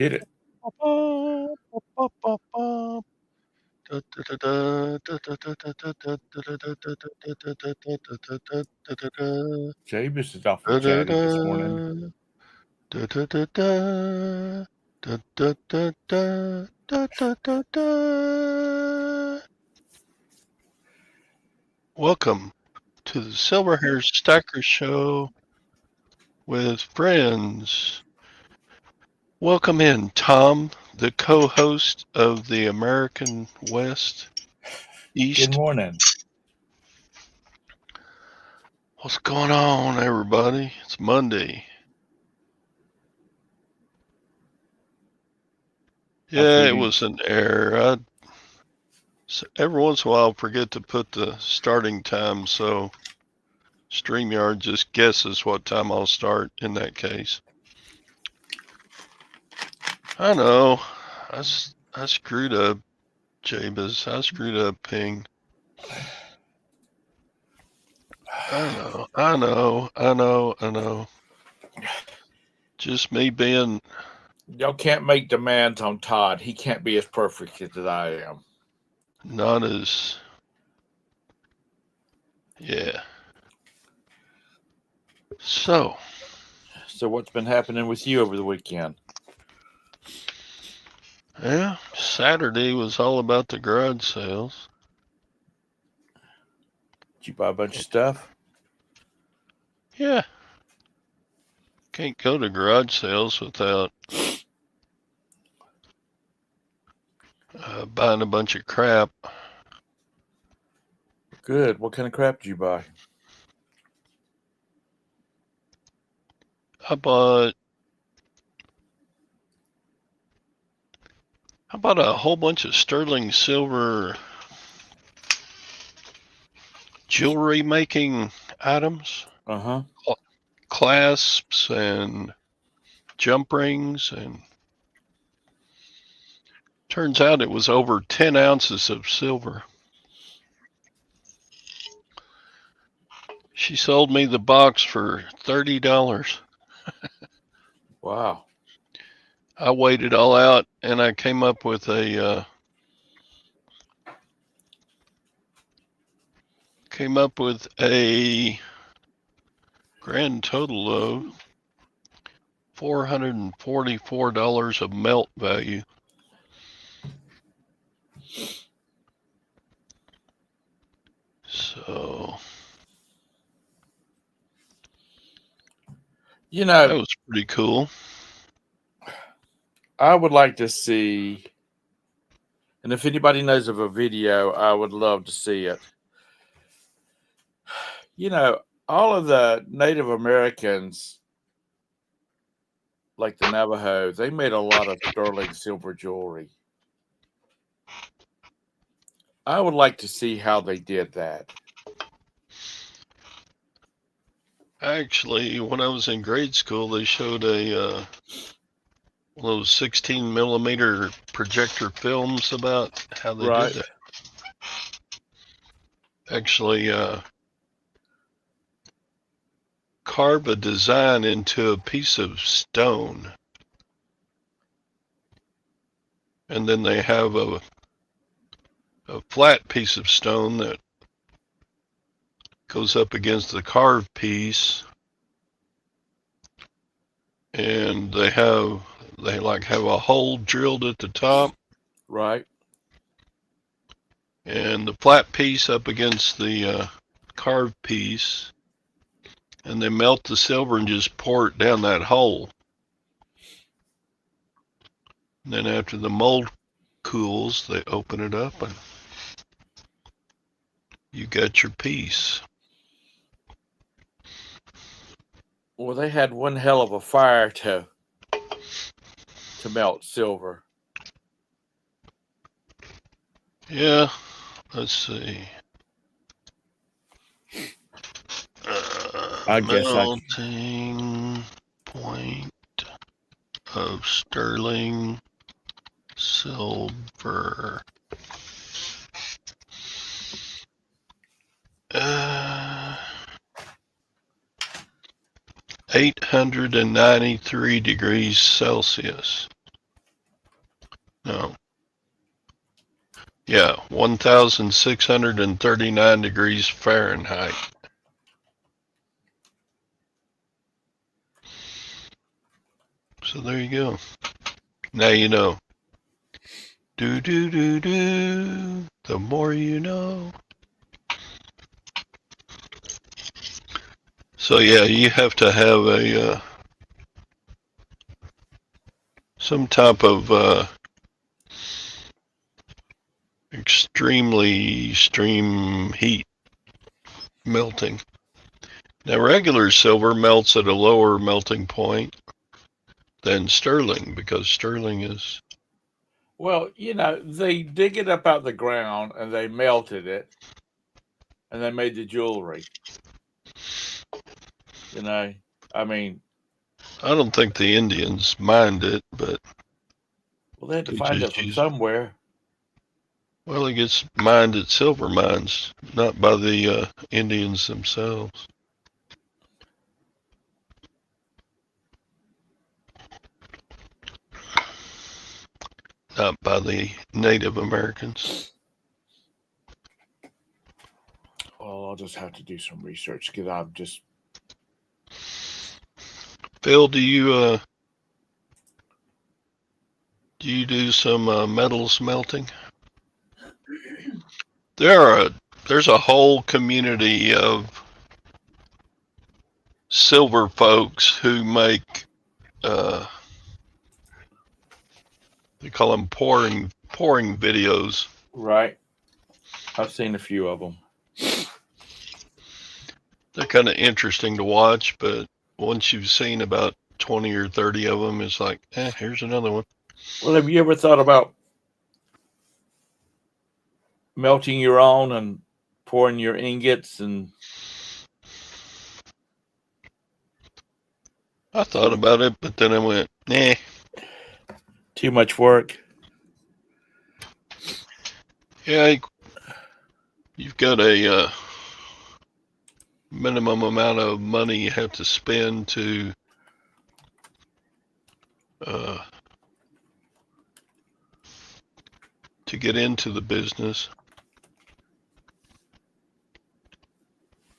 Hit it. Jabez is awful chatty this morning. Welcome to the Silverhairstacker show with friends. Welcome in, Tom, the co-host of the American West East. Good morning. What's going on, everybody? It's Monday. Yeah, it was an error. Every once in a while, I forget to put the starting time, so StreamYard just guesses what time I'll start in that case. I know. I screwed up, Jabez. I screwed up, Ping. I know. Just me being... Y'all can't make demands on Todd. He can't be as perfect as I am. Not as... Yeah. So what's been happening with you over the weekend? Yeah, Saturday was all about the garage sales. Did you buy a bunch of stuff? Yeah. Can't go to garage sales without buying a bunch of crap. Good. What kind of crap did you buy? I bought a whole bunch of sterling silver jewelry making items. Uh-huh. Clasps and jump rings, and turns out it was over 10 ounces of silver. She sold me the box for $30. Wow. I weighed it all out, and I came up with a grand total of $444 of melt value. So, that was pretty cool. I would like to see, and if anybody knows of a video, I would love to see it. All of the Native Americans, like the Navajo, they made a lot of sterling silver jewelry. I would like to see how they did that. Actually, when I was in grade school, they showed one of those 16 millimeter projector films about how they did that. Actually, carve a design into a piece of stone, and then they have a flat piece of stone that goes up against the carved piece, and they have a hole drilled at the top, right, and the flat piece up against the carved piece, and they melt the silver and just pour it down that hole. And then after the mold cools, they open it up and you got your piece. Well, they had one hell of a fire to melt silver. Yeah, let's see. I guess melting point of sterling silver. 893 degrees Celsius. No. Yeah, 1,639 degrees Fahrenheit. So there you go. Now you know. Do do do do. The more you know. So yeah, you have to have a some type of extremely extreme heat melting. Now regular silver melts at a lower melting point than sterling because sterling is. Well, they dig it up out of the ground and they melted it, and they made the jewelry. I mean, I don't think the Indians mind it, but well, they had to they find it just from use it. somewhere. Well, it gets mined at silver mines, not by the Indians themselves. Not by the Native Americans. Well, I'll just have to do some research because I'm just. Phil, do you do some metal smelting? There's a whole community of silver folks who make they call them pouring videos. Right. I've seen a few of them. They're kind of interesting to watch, but once you've seen about 20 or 30 of them, it's like, here's another one. Well, have you ever thought about melting your own and pouring your ingots and? I thought about it, but then I went, nah. Too much work. Yeah, you've got a minimum amount of money you have to spend to get into the business.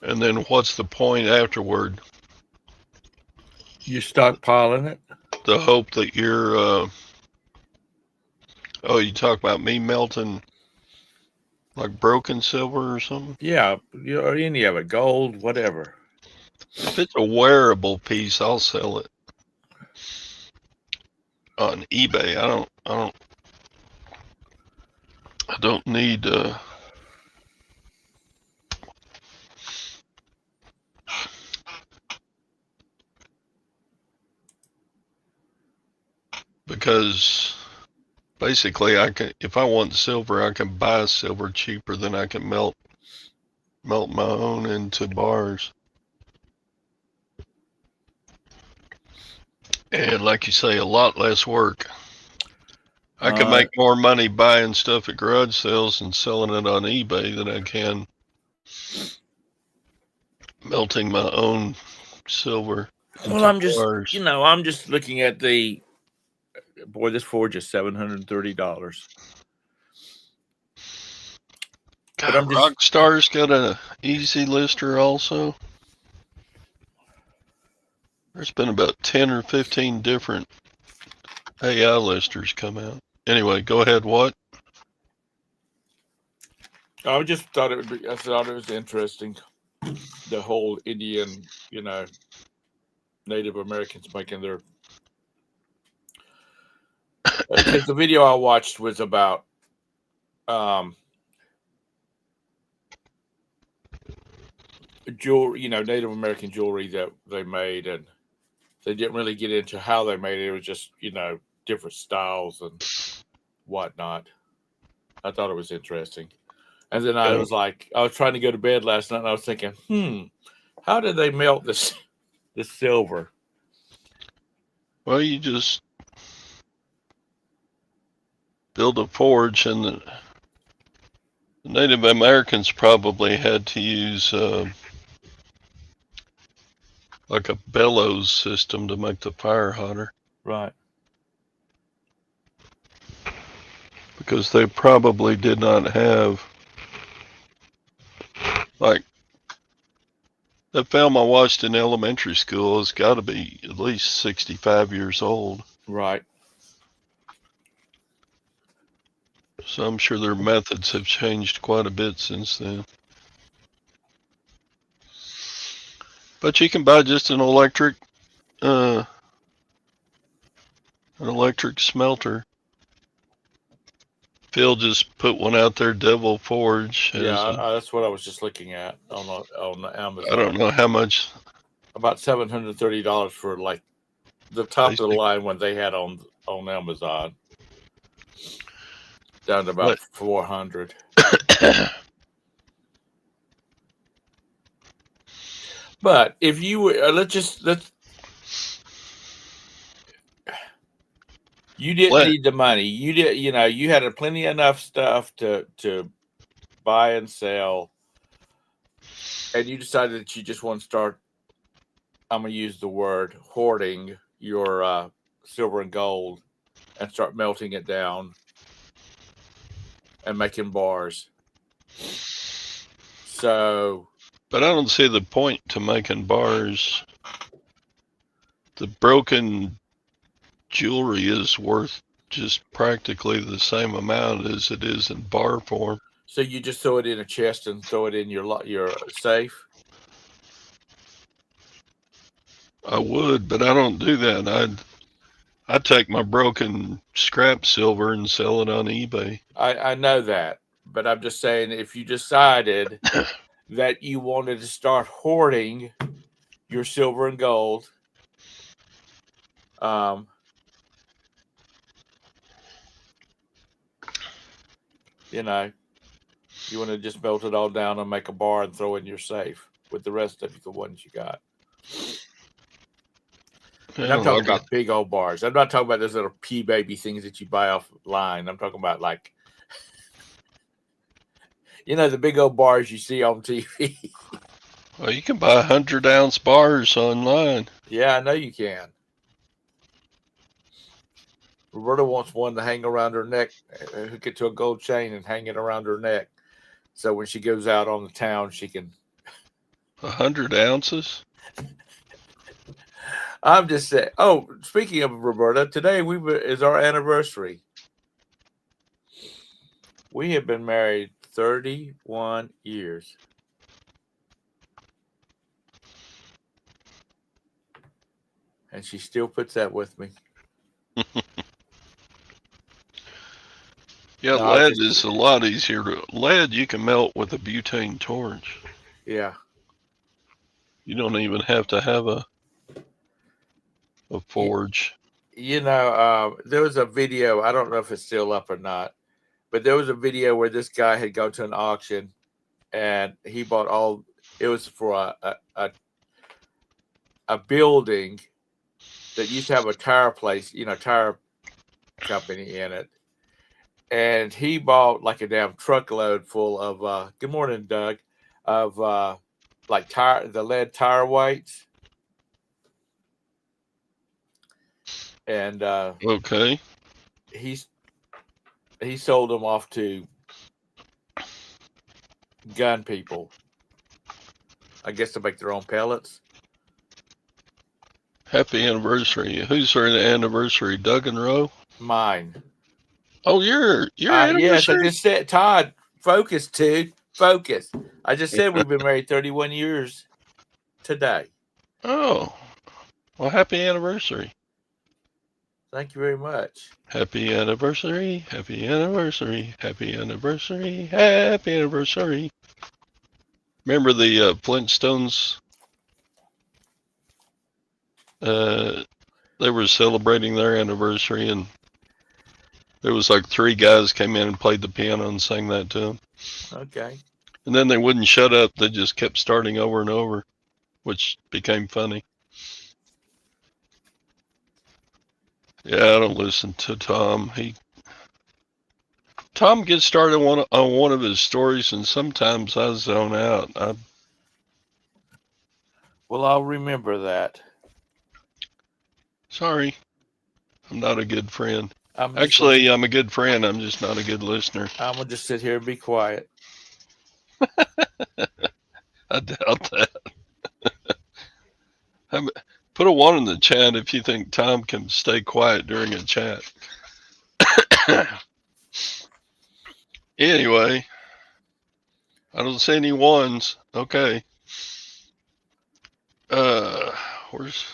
And then what's the point afterward? You stockpiling it? The hope that you're you talk about me melting like broken silver or something? Yeah, or any of it, gold, whatever. If it's a wearable piece, I'll sell it on eBay. I don't need because basically if I want silver, I can buy silver cheaper than I can melt my own into bars. And like you say, a lot less work. I can make more money buying stuff at garage sales and selling it on eBay than I can melting my own silver. Well, I'm just looking at this forge is $730. But Rockstar's got a easy lister also. There's been about 10 or 15 different AI listers come out. Anyway, go ahead. What? I just thought I thought it was interesting. The whole Indian, Native Americans making their. Because the video I watched was about jewelry, Native American jewelry that they made, and they didn't really get into how they made it. It was just, different styles and whatnot. I thought it was interesting. And then I was trying to go to bed last night, and I was thinking, how did they melt this silver? Well, you just build a forge, and the Native Americans probably had to use like a bellows system to make the fire hotter. Right. because they probably did not have, like, the film I watched in elementary school has got to be at least 65 years old. Right. So I'm sure their methods have changed quite a bit since then. But you can buy just an electric smelter. Phil just put one out there, Devil Forge. Yeah, that's what I was just looking at on Amazon. I don't know how much. About $730 for like the top of the line one they had on Amazon. Down to about $400. But if you you didn't need the money. You did, you had plenty enough stuff to buy and sell, and you decided that you just want to start. I'm going to use the word hoarding your silver and gold, and start melting it down and making bars. So, but I don't see the point to making bars. The broken jewelry is worth just practically the same amount as it is in bar form. So you just throw it in a chest and throw it in your safe? I would, but I don't do that. I'd take my broken scrap silver and sell it on eBay. I know that, but I'm just saying, if you decided that you wanted to start hoarding your silver and gold, you want to just melt it all down and make a bar and throw in your safe with the rest of the ones you got. And I'm talking about big old bars. I'm not talking about those little pea baby things that you buy offline. I'm talking about like, the big old bars you see on TV. Well, you can buy 100-ounce bars online. Yeah, I know you can. Roberta wants one to hang around her neck, hook it to a gold chain and hang it around her neck. So when she goes out on the town, she can. 100 ounces? I'm just saying. Oh, speaking of Roberta, today is our anniversary. We have been married 31 years. And she still puts that with me. Yeah, no, lead is a lot easier. Lead you can melt with a butane torch. Yeah. You don't even have to have a forge. There was a video. I don't know if it's still up or not, but there was a video where this guy had gone to an auction, and he bought it was for a building that used to have a tire place, tire company in it. And he bought like a damn truckload full of good morning, Doug, of like the lead tire weights. And okay, he sold them off to gun people, I guess, to make their own pellets. Happy anniversary! Who's our anniversary? Doug and Roe? Mine. Oh, your anniversary? Yes, I just said, Todd, focus, dude. Focus. I just said we've been married 31 years today. Oh, well, happy anniversary. Thank you very much. Happy anniversary, happy anniversary, happy anniversary, happy anniversary. Remember the Flintstones? They were celebrating their anniversary, and there was like 3 guys came in and played the piano and sang that to them. Okay. And then they wouldn't shut up. They just kept starting over and over, which became funny. Yeah, I don't listen to Tom. Tom gets started on one of his stories, and sometimes I zone out. Well, I'll remember that. Sorry, I'm not a good friend. Actually, I'm a good friend. I'm just not a good listener. I'm gonna just sit here and be quiet. I doubt that. Put a 1 in the chat if you think Tom can stay quiet during a chat. Anyway, I don't see any 1s. Okay. Where's...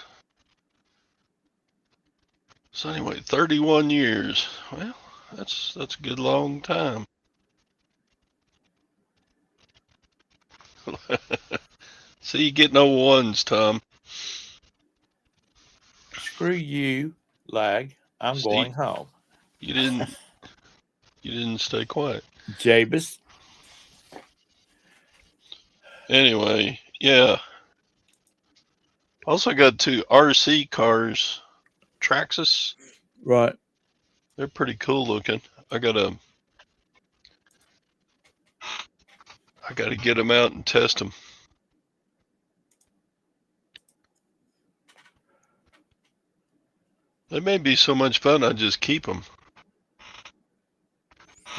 So anyway, 31 years. Well, that's a good long time. See, you get no 1s, Tom. Screw you, lag. I'm going home. You didn't stay quiet. Jabez. Anyway, yeah. Also got 2 RC cars, Traxxas. Right. They're pretty cool looking. I gotta get them out and test them. They may be so much fun, I just keep them.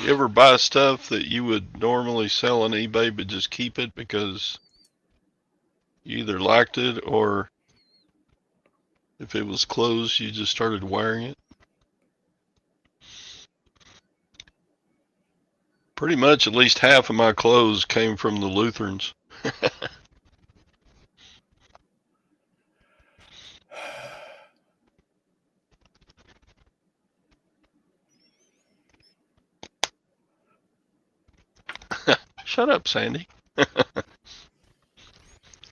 You ever buy stuff that you would normally sell on eBay, but just keep it because you either liked it or if it was closed, you just started wearing it? Pretty much at least half of my clothes came from the Lutherans. Shut up, Sandy.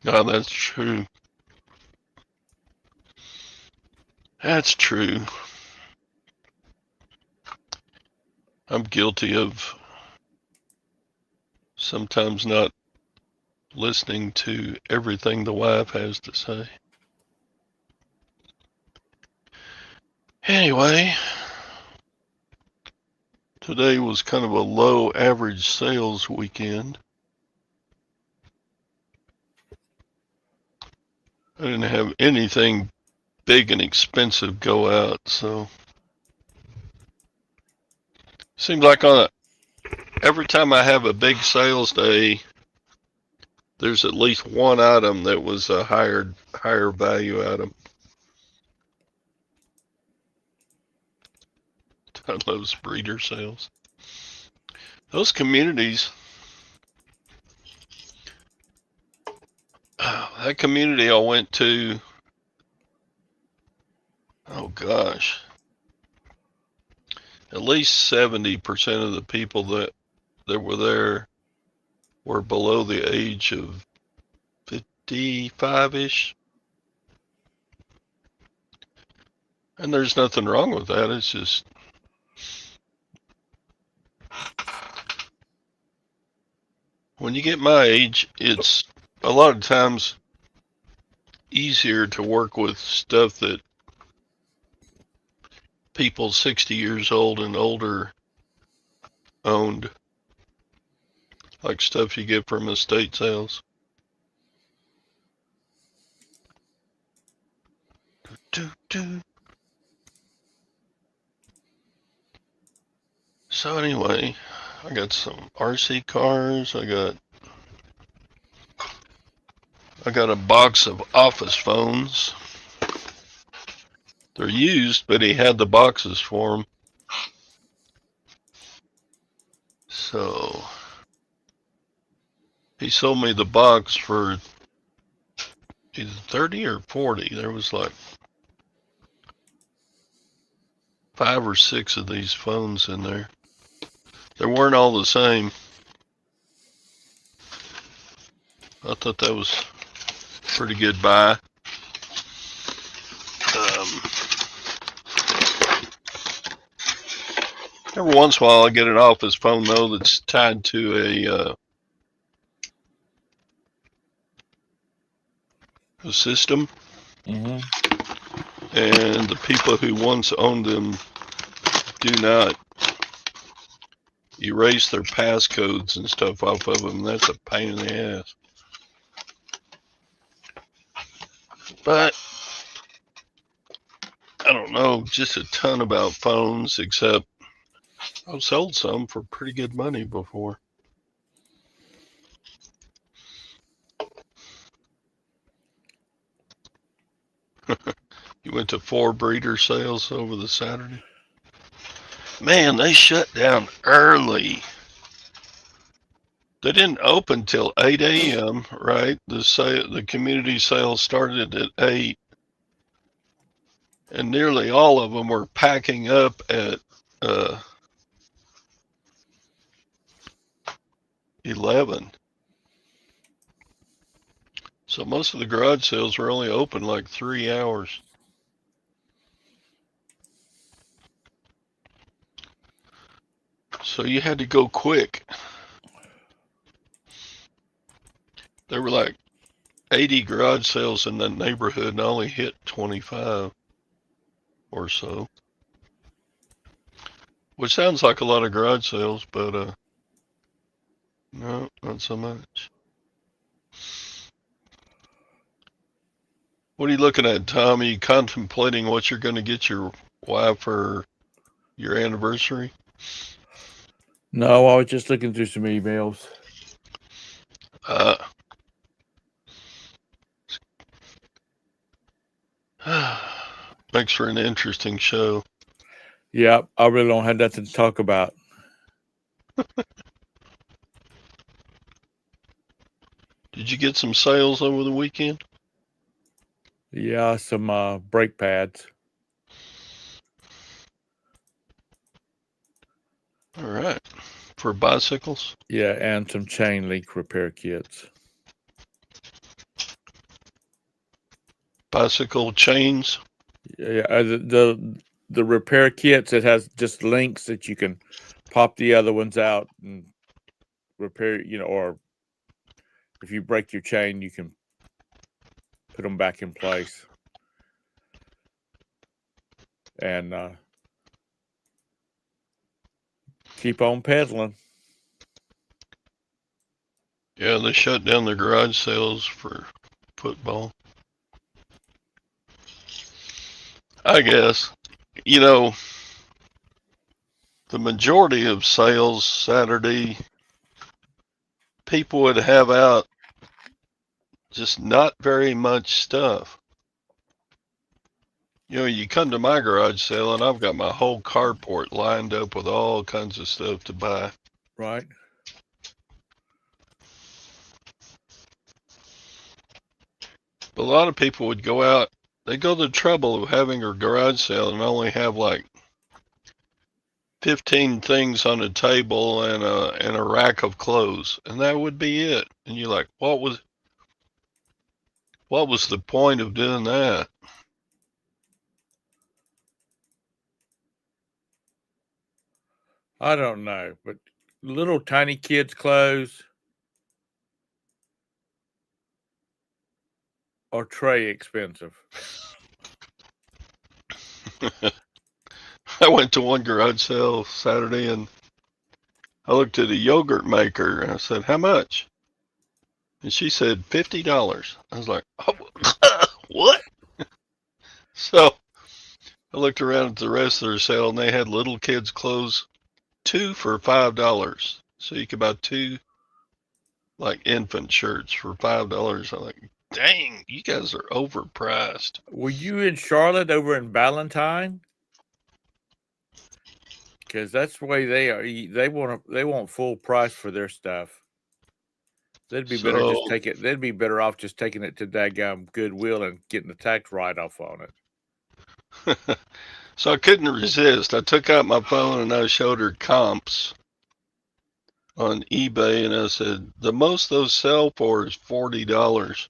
No, that's true. That's true. I'm guilty of sometimes not listening to everything the wife has to say. Anyway, today was kind of a low average sales weekend. I didn't have anything big and expensive go out, so seems like every time I have a big sales day, there's at least one item that was a higher value item. I love breeder sales. Those communities, that community I went to, oh gosh, at least 70% of the people that were there were below the age of 55-ish. And there's nothing wrong with that. It's just when you get my age, it's a lot of times easier to work with stuff that people 60 years old and older owned, like stuff you get from estate sales. So anyway, I got some RC cars. I got a box of office phones. They're used, but he had the boxes for them. So he sold me the box for either 30 or 40. There was like 5 or 6 of these phones in there. They weren't all the same. I thought that was a pretty good buy. Every once in a while I get an office phone though that's tied to a system. Mm-hmm. And the people who once owned them do not erase their passcodes and stuff off of them. That's a pain in the ass. But I don't know just a ton about phones, except I've sold some for pretty good money before. You went to 4 breeder sales over the Saturday? Man, they shut down early. They didn't open till 8 a.m., right? The community sales started at 8, and nearly all of them were packing up at 11. So most of the garage sales were only open like 3 hours. So you had to go quick. There were like 80 garage sales in that neighborhood and I only hit 25 or so. Which sounds like a lot of garage sales, but no, not so much. What are you looking at, Tom? Are you contemplating what you're going to get your wife for your anniversary? No, I was just looking through some emails. Makes for an interesting show. Yeah, I really don't have nothing to talk about. Did you get some sales over the weekend? Yeah, some brake pads. All right. For bicycles? Yeah, and some chain link repair kits. Bicycle chains? Yeah, the repair kits, it has just links that you can pop the other ones out and repair, or if you break your chain, you can put them back in place. And keep on pedaling. Yeah, they shut down the garage sales for football. I guess. The majority of sales Saturday, people would have out just not very much stuff. You come to my garage sale and I've got my whole carport lined up with all kinds of stuff to buy. Right. But a lot of people would go out, they go to the trouble of having a garage sale and only have like 15 things on a table and a rack of clothes, and that would be it. And you're like, what was the point of doing that? I don't know, but little tiny kids' clothes are tray expensive. I went to one garage sale Saturday and I looked at a yogurt maker and I said, how much? And she said $50. I was like, oh, what? So I looked around at the rest of their sale and they had little kids' clothes, 2 for $5. So you could buy 2 like infant shirts for $5. I'm like, dang, you guys are overpriced. Were you in Charlotte over in Ballantyne? Because that's the way they are. They want full price for their stuff. They'd be better just take it. They'd be better off just taking it to daggum Goodwill and getting the tax write-off on it. So I couldn't resist. I took out my phone and I showed her comps on eBay and I said, the most those sell for is $40.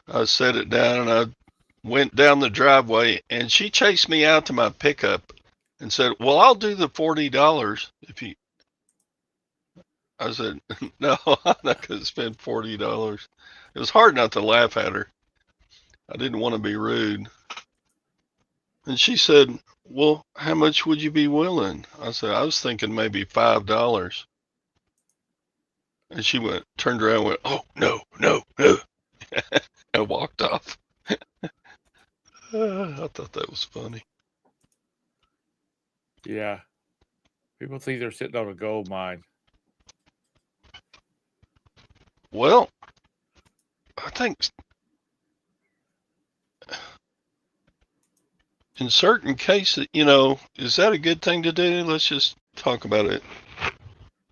I set it down and I went down the driveway and she chased me out to my pickup and said, well, I'll do the $40 if you. I said, no, I'm not going to spend $40. It was hard not to laugh at her. I didn't want to be rude. And she said, well, how much would you be willing? I said, I was thinking maybe $5. And she turned around and went, oh, no, and walked off. I thought that was funny. Yeah. People think they're sitting on a gold mine. Well, I think in certain cases, is that a good thing to do? Let's just talk about it.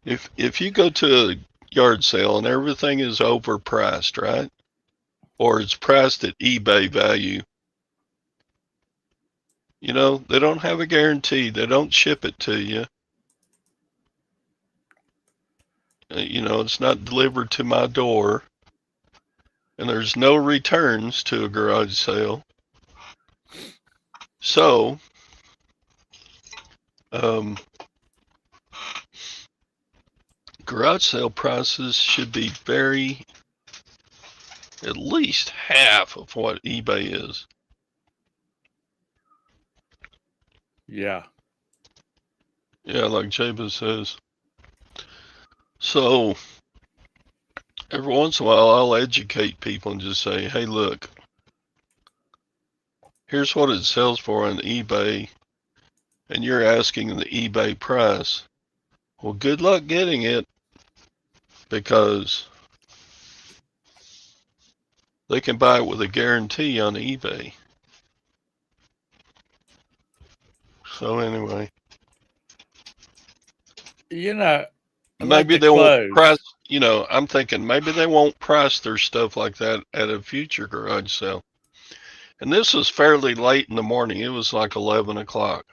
If you go to a yard sale and everything is overpriced, right? Or it's priced at eBay value, they don't have a guarantee. They don't ship it to you. It's not delivered to my door. And there's no returns to a garage sale. So, garage sale prices should be at least half of what eBay is. Yeah. Yeah, like Jabez says. So, every once in a while, I'll educate people and just say, hey, look, here's what it sells for on eBay, and you're asking the eBay price. Well, good luck getting it, because they can buy it with a guarantee on eBay. So anyway. Maybe they won't price, I'm thinking maybe they won't price their stuff like that at a future garage sale. And this was fairly late in the morning. It was like 11 o'clock.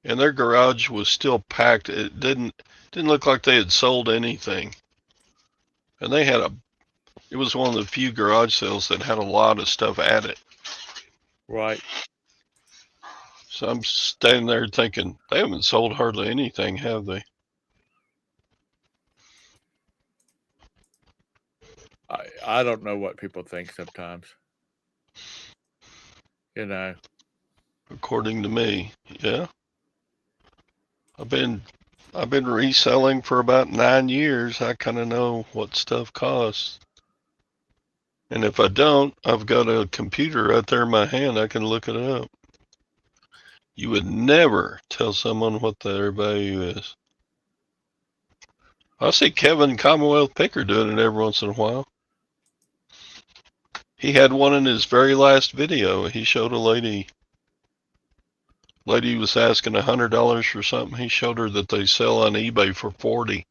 And their garage was still packed. It didn't look like they had sold anything. And it was one of the few garage sales that had a lot of stuff at it. Right. So I'm standing there thinking, they haven't sold hardly anything, have they? I don't know what people think sometimes. According to me, yeah. I've been reselling for about 9 years. I kind of know what stuff costs. And if I don't, I've got a computer right there in my hand. I can look it up. You would never tell someone what their value is. I see Kevin Commonwealth Picker doing it every once in a while. He had one in his very last video. He showed a lady was asking $100 for something. He showed her that they sell on eBay for $40.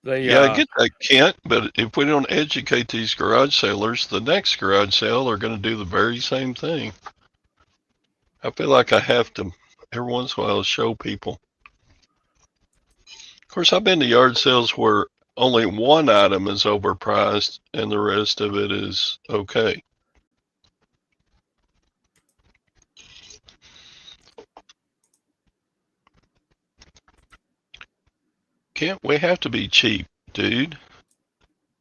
Yeah, I get that, Kent, but if we don't educate these garage sailors, the next garage sale are going to do the very same thing. I feel like I have to, every once in a while, show people. Of course, I've been to yard sales where only one item is overpriced and the rest of it is okay. Can't we have to be cheap, dude?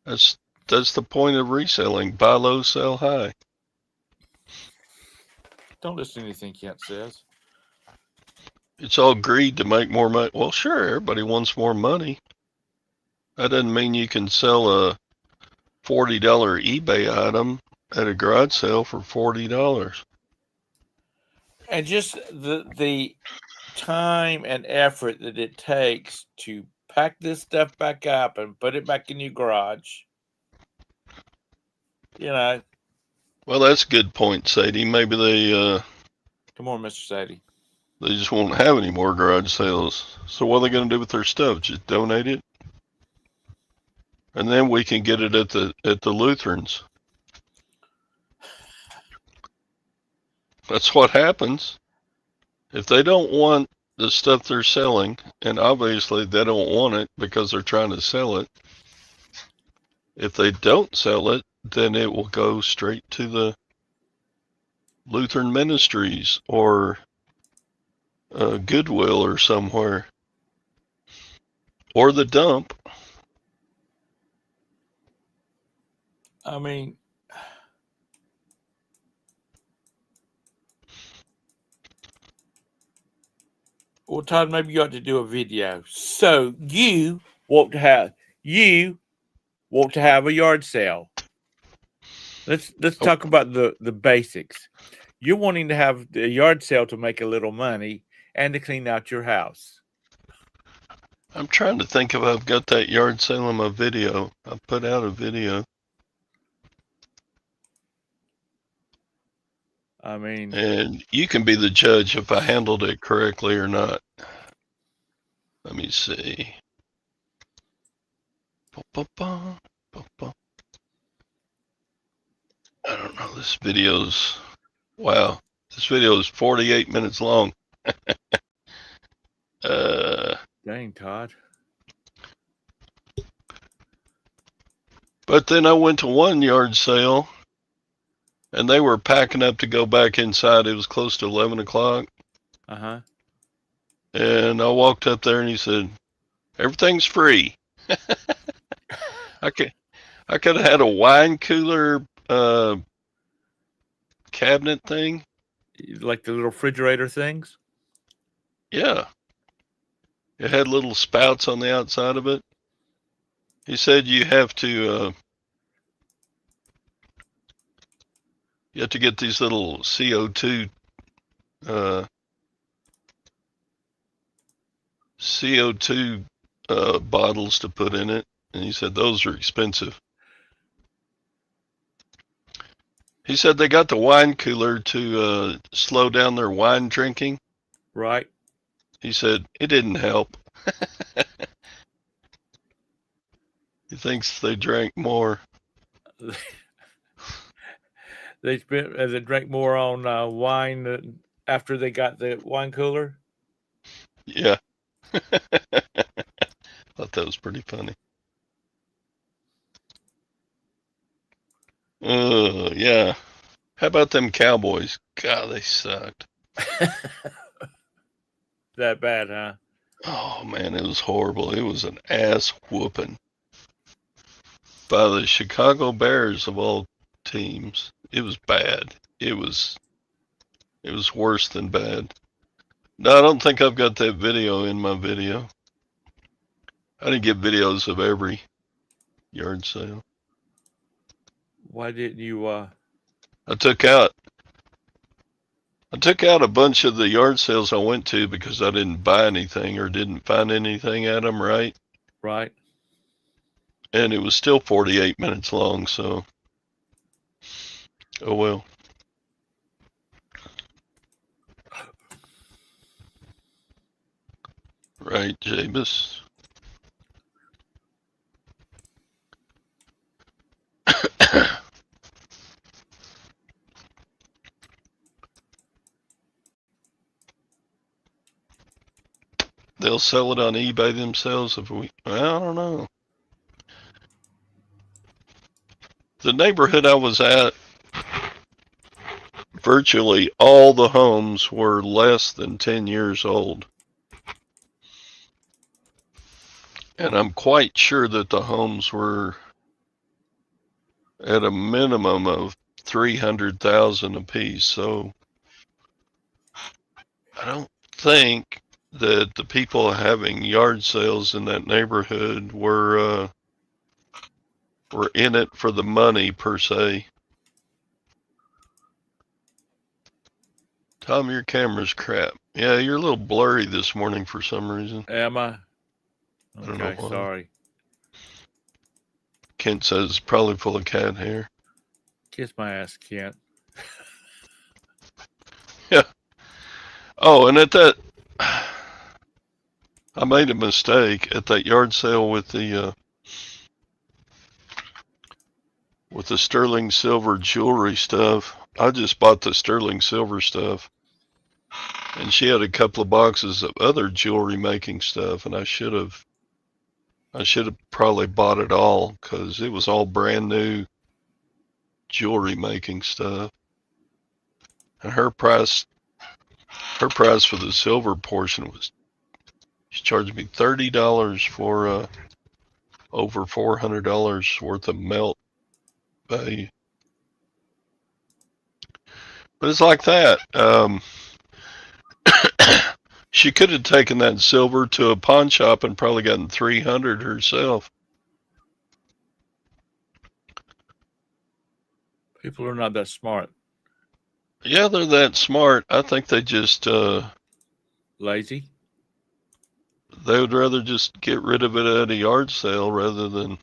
That's the point of reselling. Buy low, sell high. Don't listen to anything Kent says. It's all greed to make more money. Well, sure, everybody wants more money. That doesn't mean you can sell a $40 eBay item at a garage sale for $40. And just the time and effort that it takes to pack this stuff back up and put it back in your garage. Well, that's a good point, Sadie. Maybe they come on, Mr. Sadie. They just won't have any more garage sales. So what are they going to do with their stuff? Just donate it? And then we can get it at the Lutherans. That's what happens. If they don't want the stuff they're selling, and obviously they don't want it because they're trying to sell it, if they don't sell it, then it will go straight to the Lutheran ministries or Goodwill or somewhere. Or the dump. I mean, well, Todd, maybe you ought to do a video. So you want to have you want to have a yard sale. Let's Oh, talk about the basics. You're wanting to have a yard sale to make a little money and to clean out your house. I'm trying to think if I've got that yard sale in my video. I put out a video. I mean, And you can be the judge if I handled it correctly or not. Let me see. I don't know. This video's, wow. This video is 48 minutes long. dang, Todd. But then I went to one yard sale and they were packing up to go back inside. It was close to 11 o'clock. Uh-huh. And I walked up there and he said, everything's free. I could have had a wine cooler cabinet thing. Like the little refrigerator things? Yeah. It had little spouts on the outside of it. He said you have to get these little CO2 bottles to put in it, and he said those are expensive. He said they got the wine cooler to slow down their wine drinking. Right. He said it didn't help. He thinks they drank more. They drank more on wine after they got the wine cooler. Yeah. Thought that was pretty funny. Yeah. How about them Cowboys? God, they sucked. That bad, huh? Oh man, it was horrible. It was an ass whooping by the Chicago Bears of all teams. It was bad. It was worse than bad. No, I don't think I've got that video in my video. I didn't get videos of every yard sale. Why didn't you I took out a bunch of the yard sales I went to because I didn't buy anything or didn't find anything at them, right? Right. And it was still 48 minutes long, so oh well. Right, Jabus? They'll sell it on eBay themselves if we, I don't know. The neighborhood I was at, virtually all the homes were less than 10 years old. And I'm quite sure that the homes were at a minimum of 300,000 apiece. So I don't think that the people having yard sales in that neighborhood were in it for the money per se. Tom, your camera's crap. Yeah, you're a little blurry this morning for some reason. Am I? I don't know Okay, why. sorry. Kent says it's probably full of cat hair. Kiss my ass, Kent. Yeah. Oh, and at that, I made a mistake at that yard sale with the sterling silver jewelry stuff. I just bought the sterling silver stuff, and she had a couple of boxes of other jewelry making stuff, and I should have probably bought it all because it was all brand new jewelry making stuff. And her price for the silver portion was, she charged me $30 for over $400 worth of melt value. But it's like that. She could have taken that silver to a pawn shop and probably gotten $300 herself. People are not that smart. Yeah, they're that smart. I think they just Lazy. they would rather just get rid of it at a yard sale rather than.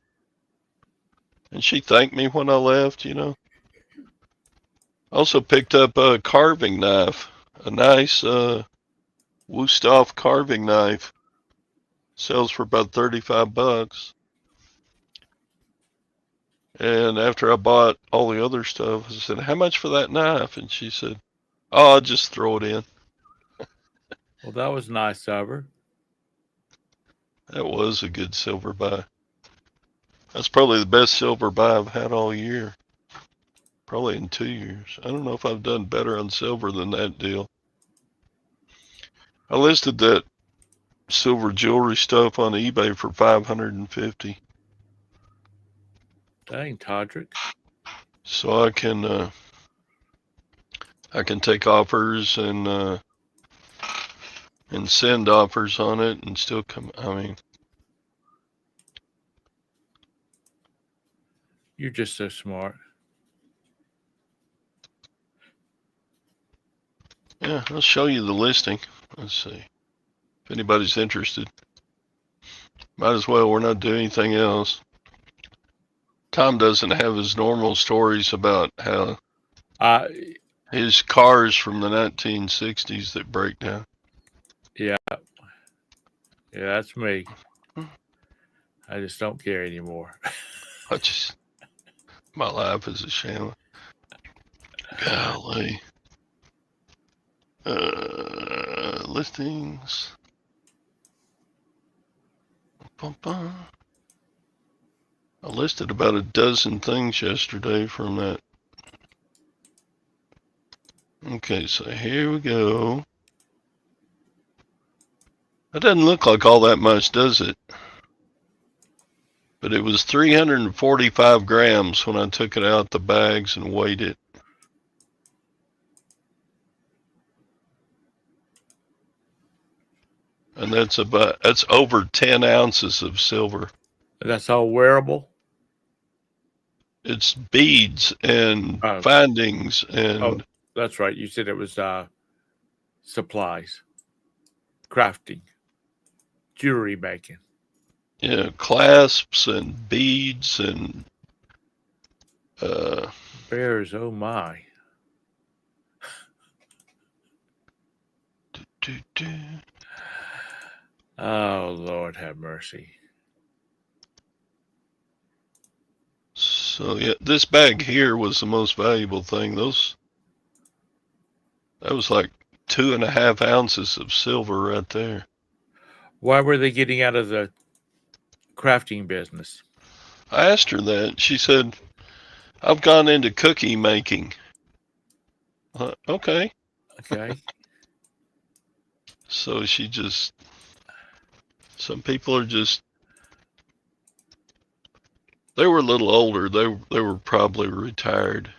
And she thanked me when I left, you know. Also picked up a carving knife, a nice Wusthof carving knife. Sells for about $35. And after I bought all the other stuff, I said, "How much for that knife?" And she said, "Oh, I'll just throw it in." Well, that was nice of her. That was a good silver buy. That's probably the best silver buy I've had all year. Probably in 2 years. I don't know if I've done better on silver than that deal. I listed that silver jewelry stuff on eBay for $550. Dang, Todrick. So I can take offers and send offers on it and still come. I mean, You're just so smart. yeah, I'll show you the listing. Let's see if anybody's interested. Might as well. We're not doing anything else. Tom doesn't have his normal stories about how his cars from the 1960s that break down. Yeah. Yeah, that's me. I just don't care anymore. My life is a sham. Golly. Listings. I listed about a dozen things yesterday from that. Okay, so here we go. That doesn't look like all that much, does it? But it was 345 grams when I took it out the bags and weighed it. And that's over 10 ounces of silver. That's all wearable? It's beads and findings and. Oh, that's right. You said it was supplies, crafting, jewelry making. Yeah, clasps and beads and. Bears, oh my. Oh, Lord have mercy. So yeah, this bag here was the most valuable thing. That was like 2.5 ounces of silver right there. Why were they getting out of the crafting business? I asked her that. She said, "I've gone into cookie making." Okay. Okay. So some people are just, they were a little older. They were probably retired.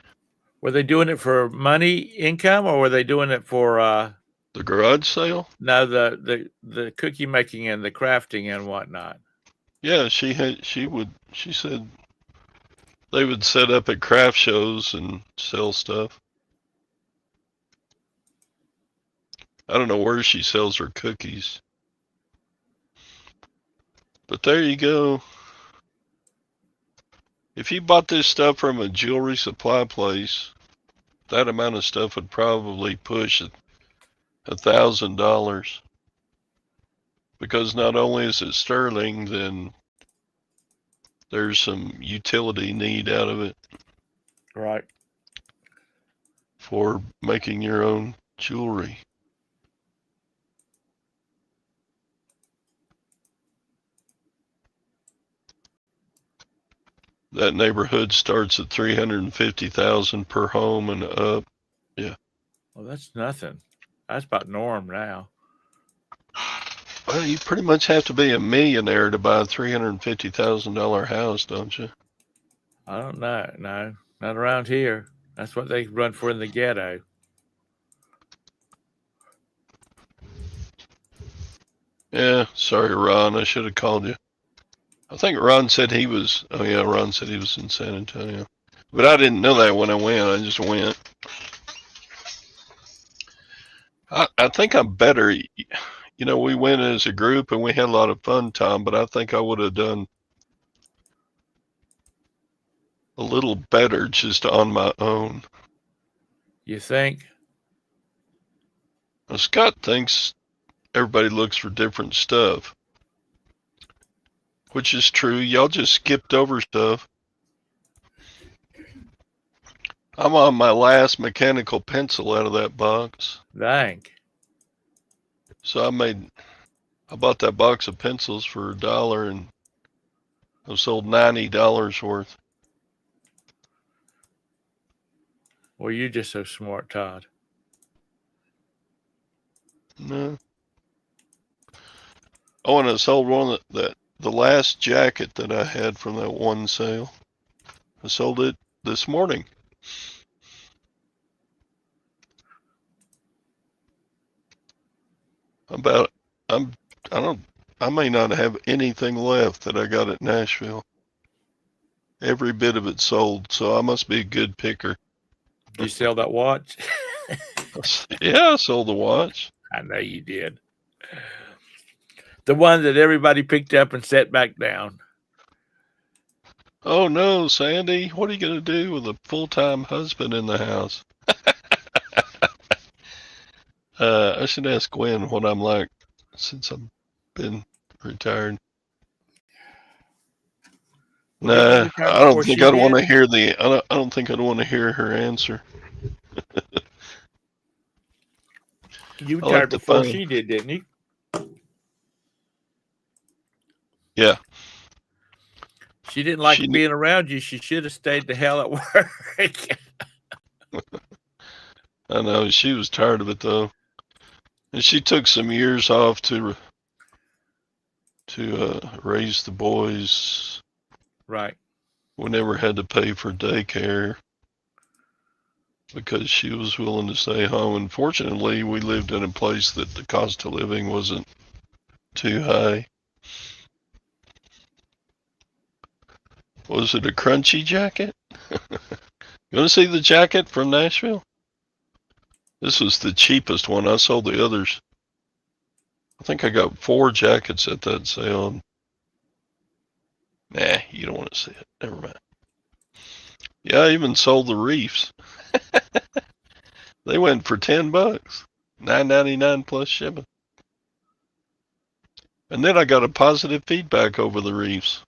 Were they doing it for money, income, or were they doing it for the garage sale? No, the cookie making and the crafting and whatnot. Yeah, she said they would set up at craft shows and sell stuff. I don't know where she sells her cookies. But there you go. If you bought this stuff from a jewelry supply place, that amount of stuff would probably push $1,000. Because not only is it sterling, then there's some utility need out of it. Right. For making your own jewelry. That neighborhood starts at $350,000 per home and up. Yeah. Well, that's nothing. That's about norm now. Well, you pretty much have to be a millionaire to buy a $350,000 house, don't you? I don't know. No, not around here. That's what they run for in the ghetto. Yeah, sorry, Ron. I should have called you. I think Ron said he was. Oh yeah, Ron said he was in San Antonio, but I didn't know that when I went. I just went. I think I'm better. You know, we went as a group and we had a lot of fun, Tom. But I think I would have done a little better just on my own. You think? Now, Scott thinks everybody looks for different stuff, which is true. Y'all just skipped over stuff. I'm on my last mechanical pencil out of that box. Dang. So I bought that box of pencils for $1 and I've sold $90 worth. Well, you're just so smart, Todd. No. Oh, and I sold one that the last jacket that I had from that one sale. I sold it this morning. I may not have anything left that I got at Nashville. Every bit of it sold, so I must be a good picker. Did you sell that watch? Yeah, I sold the watch. I know you did. The one that everybody picked up and set back down. Oh no, Sandy, what are you going to do with a full-time husband in the house? I should ask Gwen what I'm like since I've been retired. Well, didn't you Nah, retire I don't before think she I'd want did? to hear I don't think I'd want to hear her answer. You I like retired the before fun. she did, didn't you? Yeah. She didn't like She, being around you. She should have stayed the hell at work. I know she was tired of it though, and she took some years off to raise the boys. Right. We never had to pay for daycare because she was willing to stay home. And fortunately, we lived in a place that the cost of living wasn't too high. Was it a crunchy jacket? You want to see the jacket from Nashville? This was the cheapest one. I sold the others. I think I got 4 jackets at that sale. Nah, you don't want to see it. Never mind. Yeah, I even sold the reefs. They went for $10, $9.99 plus shipping. And then I got a positive feedback over the reefs.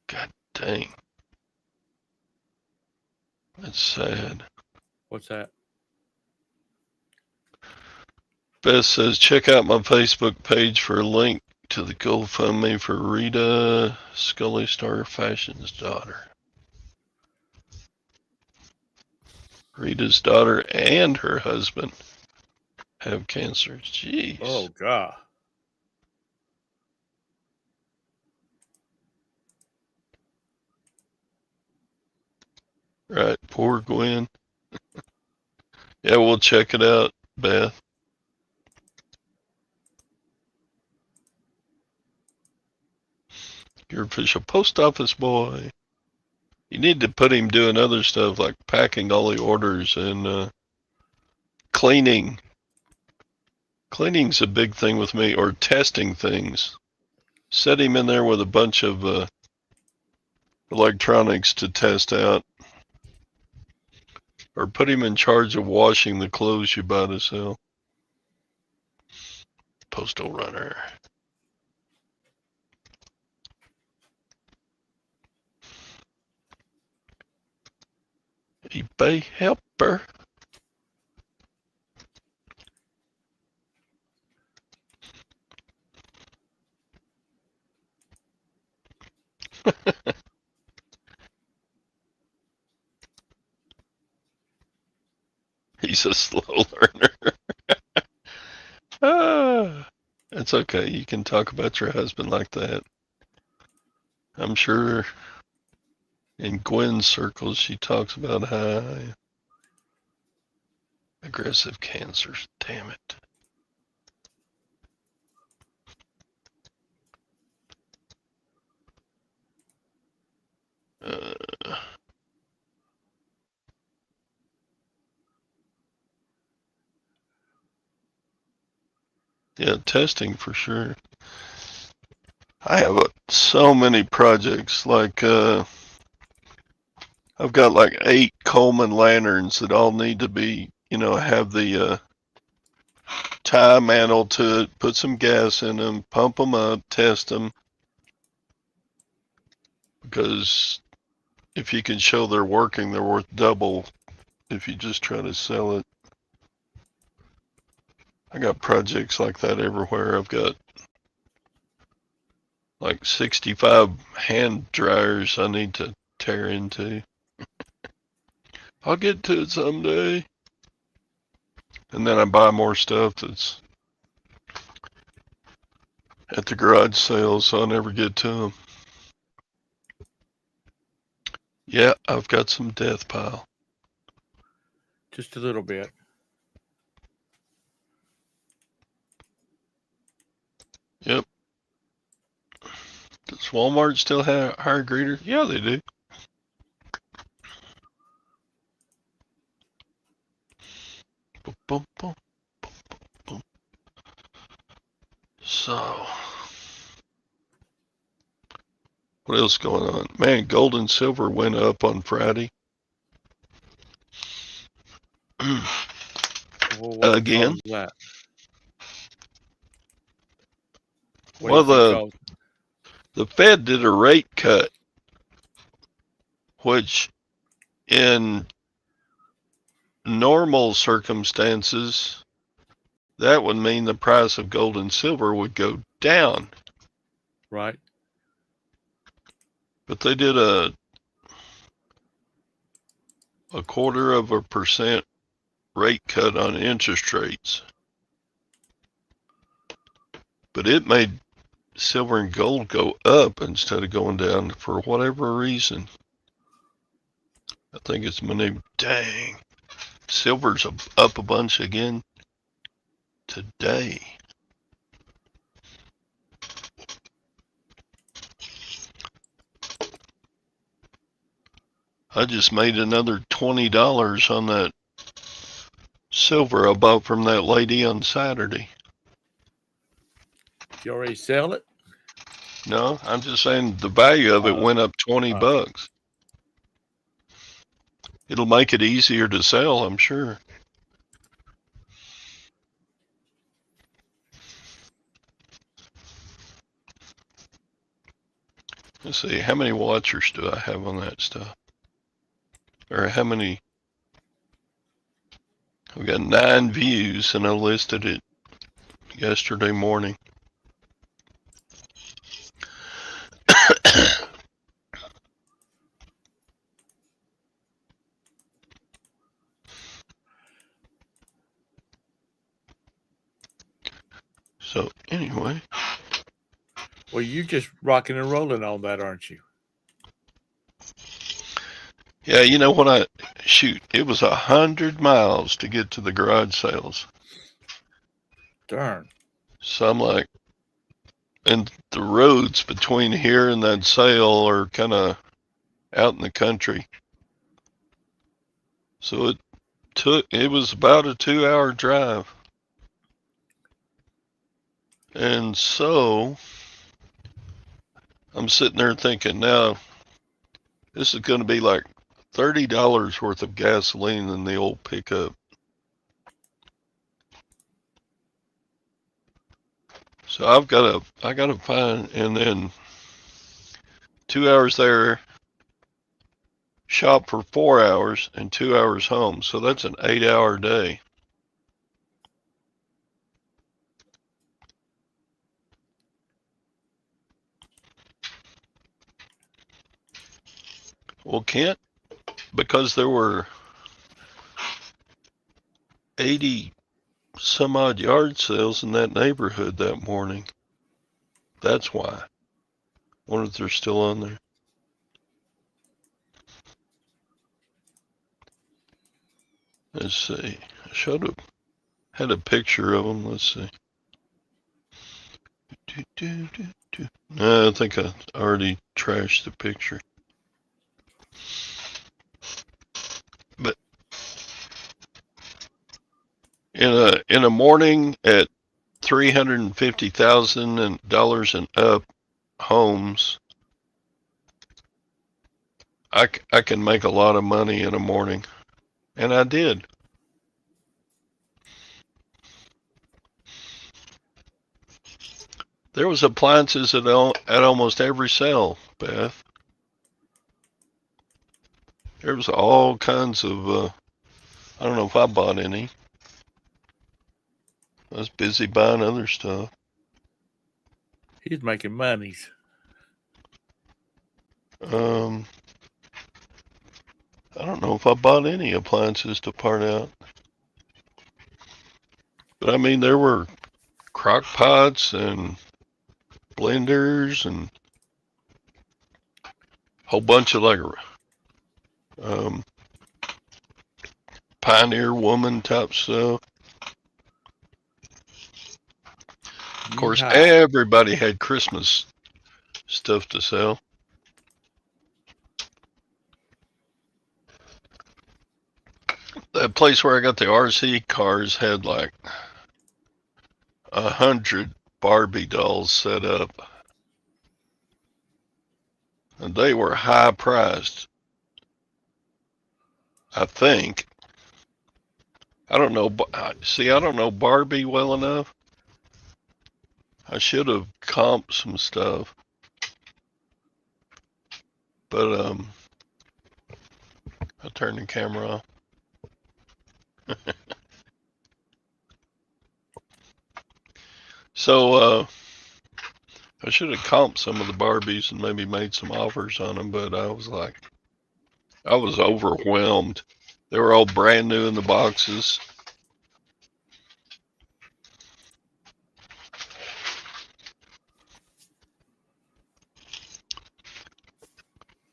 God dang. That's sad. What's that? Beth says, check out my Facebook page for a link to the GoFundMe for Rita Scully Star Fashion's daughter. Rita's daughter and her husband have cancer. Jeez. Oh, God. Right, poor Gwen. Yeah, we'll check it out, Beth. Your official post office boy. You need to put him doing other stuff like packing all the orders and cleaning. Cleaning's a big thing with me, or testing things. Set him in there with a bunch of electronics to test out. Or put him in charge of washing the clothes you buy to sell. Postal runner. eBay helper. He's a slow learner. It's okay. You can talk about your husband like that. I'm sure in Gwen's circles she talks about how Aggressive cancers. Damn it. Yeah, testing for sure. I have so many projects. Like, I've got like 8 Coleman lanterns that all need to be, have the tie mantle to it, put some gas in them, pump them up, test them. Because if you can show they're working, they're worth double if you just try to sell it. I got projects like that everywhere. I've got like 65 hand dryers I need to tear into. I'll get to it someday. And then I buy more stuff that's at the garage sales, so I never get to them. Yeah, I've got some death pile. Just a little bit. Yep. Does Walmart still hire greeters? Yeah, they do. Boom, boom, boom, boom, boom. So, what else going on? Man, gold and silver went up on Friday. Well, what Again? That? Well, the Fed did a rate cut, which in normal circumstances, that would mean the price of gold and silver would go down. Right. But they did a 0.25% rate cut on interest rates. But it made silver and gold go up instead of going down for whatever reason. I think it's dang. Silver's up a bunch again today. I just made another $20 on that silver I bought from that lady on Saturday. Did you already sell it? No, I'm just saying the value of it went up 20 bucks. It'll make it easier to sell, I'm sure. Let's see, how many watchers do I have on that stuff? Or how many? I've got 9 views, and I listed it yesterday morning. So anyway. Well, you're just rocking and rolling on that, aren't you? Yeah, when it was 100 miles to get to the garage sales. Darn. So I'm like, and the roads between here and that sale are kind of out in the country. So it was about a 2-hour drive. And so I'm sitting there thinking, now this is going to be like $30 worth of gasoline in the old pickup. So I got to find, and then 2 hours there, shop for 4 hours, and 2 hours home. So that's an 8-hour day. Well, Kent, because there were 80 some odd yard sales in that neighborhood that morning. That's why. Wonder if they're still on there. Let's see. should have had a picture of them. Let's see. No, I think I already trashed the picture. But in a morning at $350,000 and up homes, I can make a lot of money in a morning, and I did. There was appliances at almost every sale, Beth. There was all kinds of, I don't know if I bought any. I was busy buying other stuff. He's making monies. I don't know if I bought any appliances to part out. But I mean, there were crock pots and blenders and a whole bunch of like Pioneer Woman type stuff. Of course, everybody had Christmas stuff to sell. That place where I got the RC cars had like 100 Barbie dolls set up. And they were high priced. I think. I don't know. See, I don't know Barbie well enough. I should have comped some stuff. But I turned the camera off. So I should have comped some of the Barbies and maybe made some offers on them, but I was overwhelmed. They were all brand new in the boxes.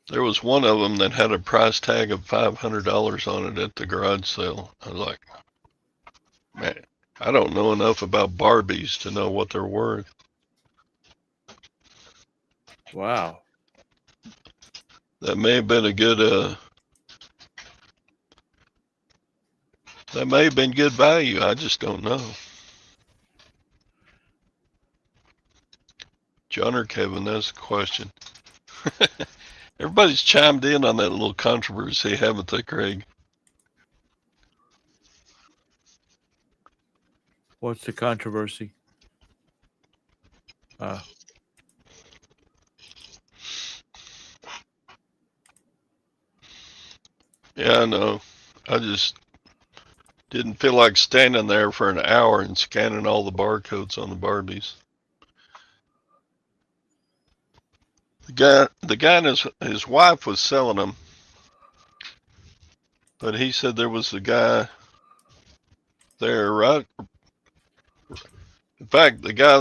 There was one of them that had a price tag of $500 on it at the garage sale. I was like, man, I don't know enough about Barbies to know what they're worth. Wow. That may have been a good, that may have been good value. I just don't know. John or Kevin, that's the question. Everybody's chimed in on that little controversy, haven't they, Craig? What's the controversy? Yeah, I know. I just didn't feel like standing there for an hour and scanning all the barcodes on the Barbies. The guy and his wife was selling them, but he said there was a guy there, right? In fact, the guy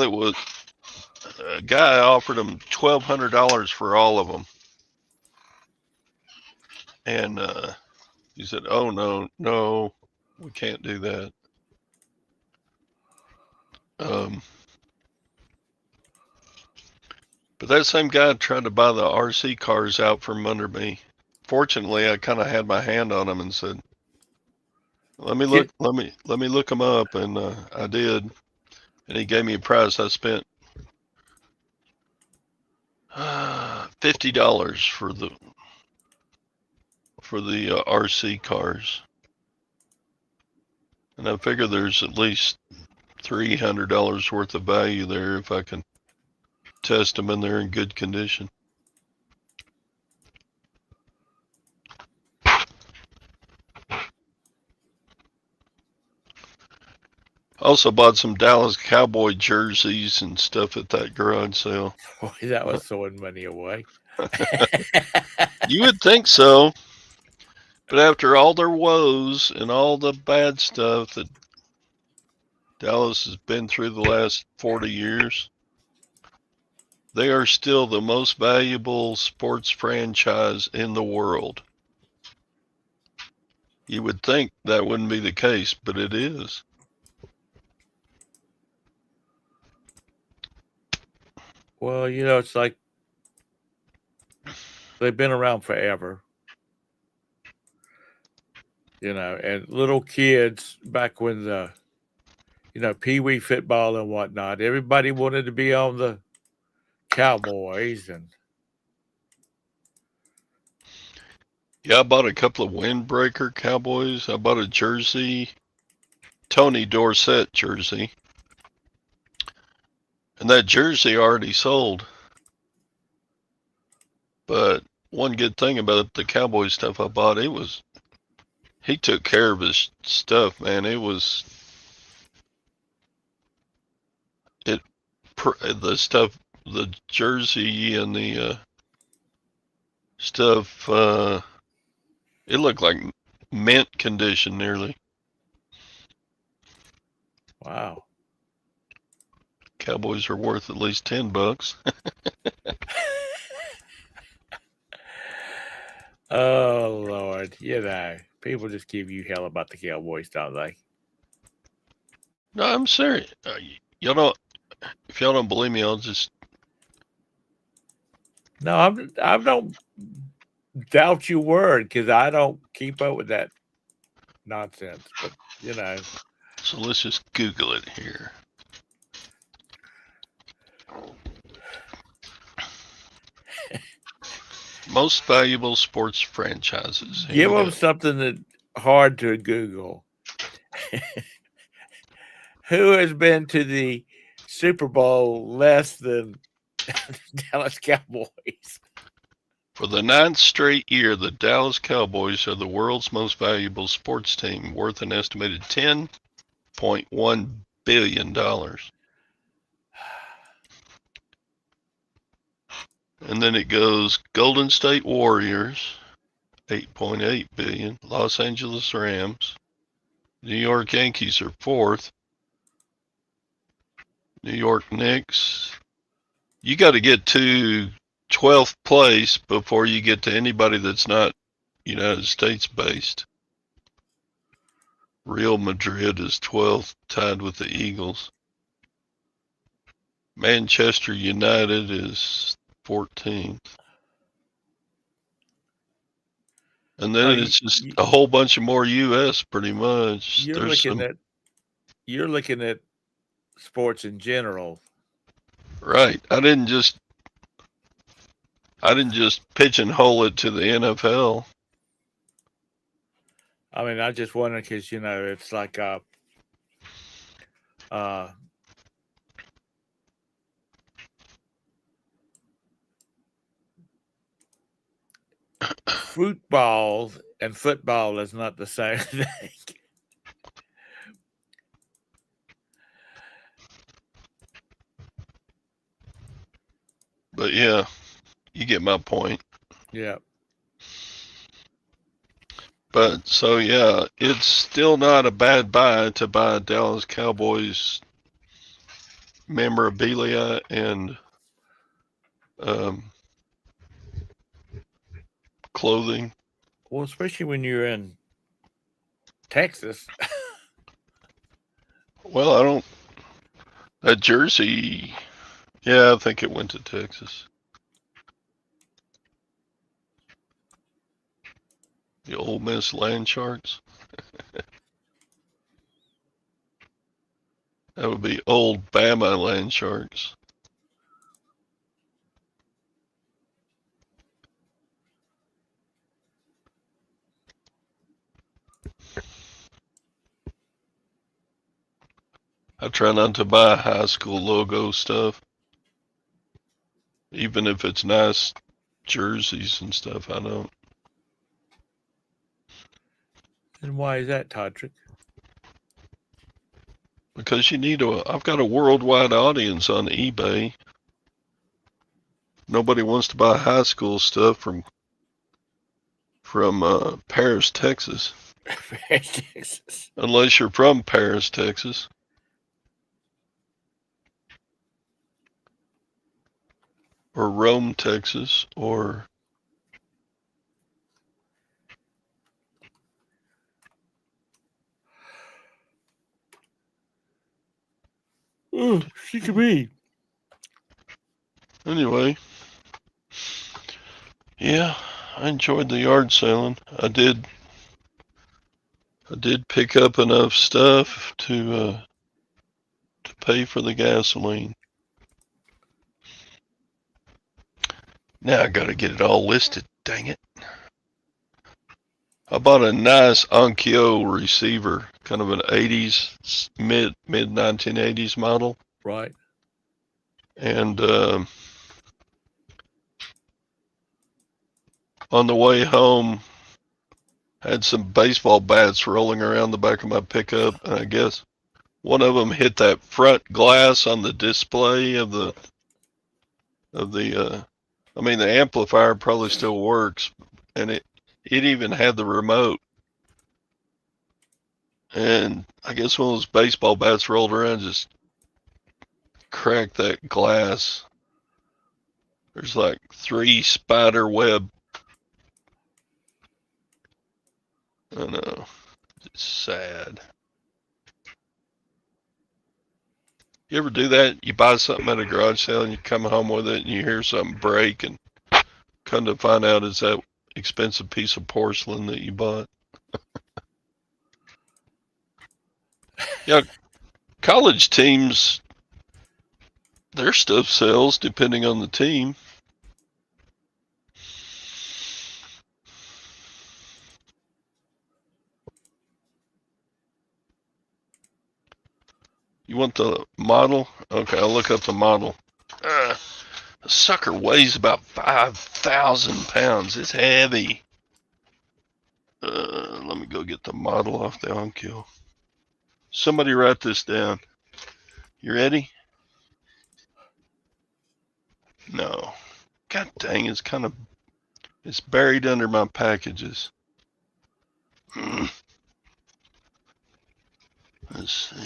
offered him $1,200 for all of them, and he said, "Oh no, we can't do that." But that same guy tried to buy the RC cars out from under me. Fortunately, I kind of had my hand on them and said, "Let me look them up," and I did. And he gave me a price. I spent $50 for the RC cars, and I figure there's at least $300 worth of value there if I can test them and they're in good condition. Also bought some Dallas Cowboy jerseys and stuff at that garage sale. Boy, that was throwing money away. You would think so. But after all their woes and all the bad stuff that Dallas has been through the last 40 years, they are still the most valuable sports franchise in the world. You would think that wouldn't be the case, but it is. Well, it's like they've been around forever. And little kids back when Pee Wee football and whatnot, everybody wanted to be on the Cowboys. And yeah, I bought a couple of windbreaker Cowboys. I bought a jersey, Tony Dorsett jersey. And that jersey already sold. But one good thing about the Cowboy stuff I bought, he took care of his stuff, man. The stuff, the jersey and the stuff, it looked like mint condition nearly. wow. Cowboys are worth at least $10. Oh, Lord. People just give you hell about the Cowboys, don't they? No, I'm serious. Y'all don't. If y'all don't believe me, I'll just. No, I don't doubt your word because I don't keep up with that nonsense. But, So let's just Google it here. Most valuable sports franchises. Here give we them go. something that hard to Google. Who has been to the Super Bowl less than Dallas Cowboys? For the 9th straight year, the Dallas Cowboys are the world's most valuable sports team, worth an estimated $10.1 billion. And then it goes Golden State Warriors, $8.8 billion. Los Angeles Rams. New York Yankees are 4th. New York Knicks. You got to get to 12th place before you get to anybody that's not United States based. Real Madrid is 12th, tied with the Eagles. Manchester United is 14th. And then it's just a whole bunch of more U.S. pretty much. You're looking at sports in general. Right. I didn't just pigeonhole it to the NFL. I mean, I just wonder because it's like football and football is not the same thing. But yeah, you get my point. Yeah. But so yeah, it's still not a bad buy to buy Dallas Cowboys memorabilia and clothing. Well, especially when you're in Texas. Well, I don't. That jersey, yeah, I think it went to Texas. The Ole Miss Land Sharks. That would be old Bama Land Sharks. I try not to buy high school logo stuff. Even if it's nice jerseys and stuff, I don't. And why is that, Todrick? Because I've got a worldwide audience on eBay. Nobody wants to buy high school stuff from Paris, Texas. Texas. Unless you're from Paris, Texas. Or Rome, Texas, or She could be. Anyway, yeah, I enjoyed the yard selling. I did pick up enough stuff to pay for the gasoline. Now I gotta get it all listed. Dang it! I bought a nice Onkyo receiver, kind of an '80s mid 1980s model. Right. And on the way home, I had some baseball bats rolling around the back of my pickup, and I guess one of them hit that front glass on the display of the I mean, the amplifier probably still works, and it even had the remote. And I guess one of those baseball bats rolled around, just cracked that glass. There's like 3 spider web. I know. It's sad. You ever do that? You buy something at a garage sale and you come home with it and you hear something break and come to find out it's that expensive piece of porcelain that you bought. Yeah, college teams, their stuff sells depending on the team. You want the model? Okay, I'll look up the model. The sucker weighs about 5,000 pounds. It's heavy. Let me go get the model off the Onkyo. Somebody write this down. You ready? No. God dang, it's buried under my packages. Let's see.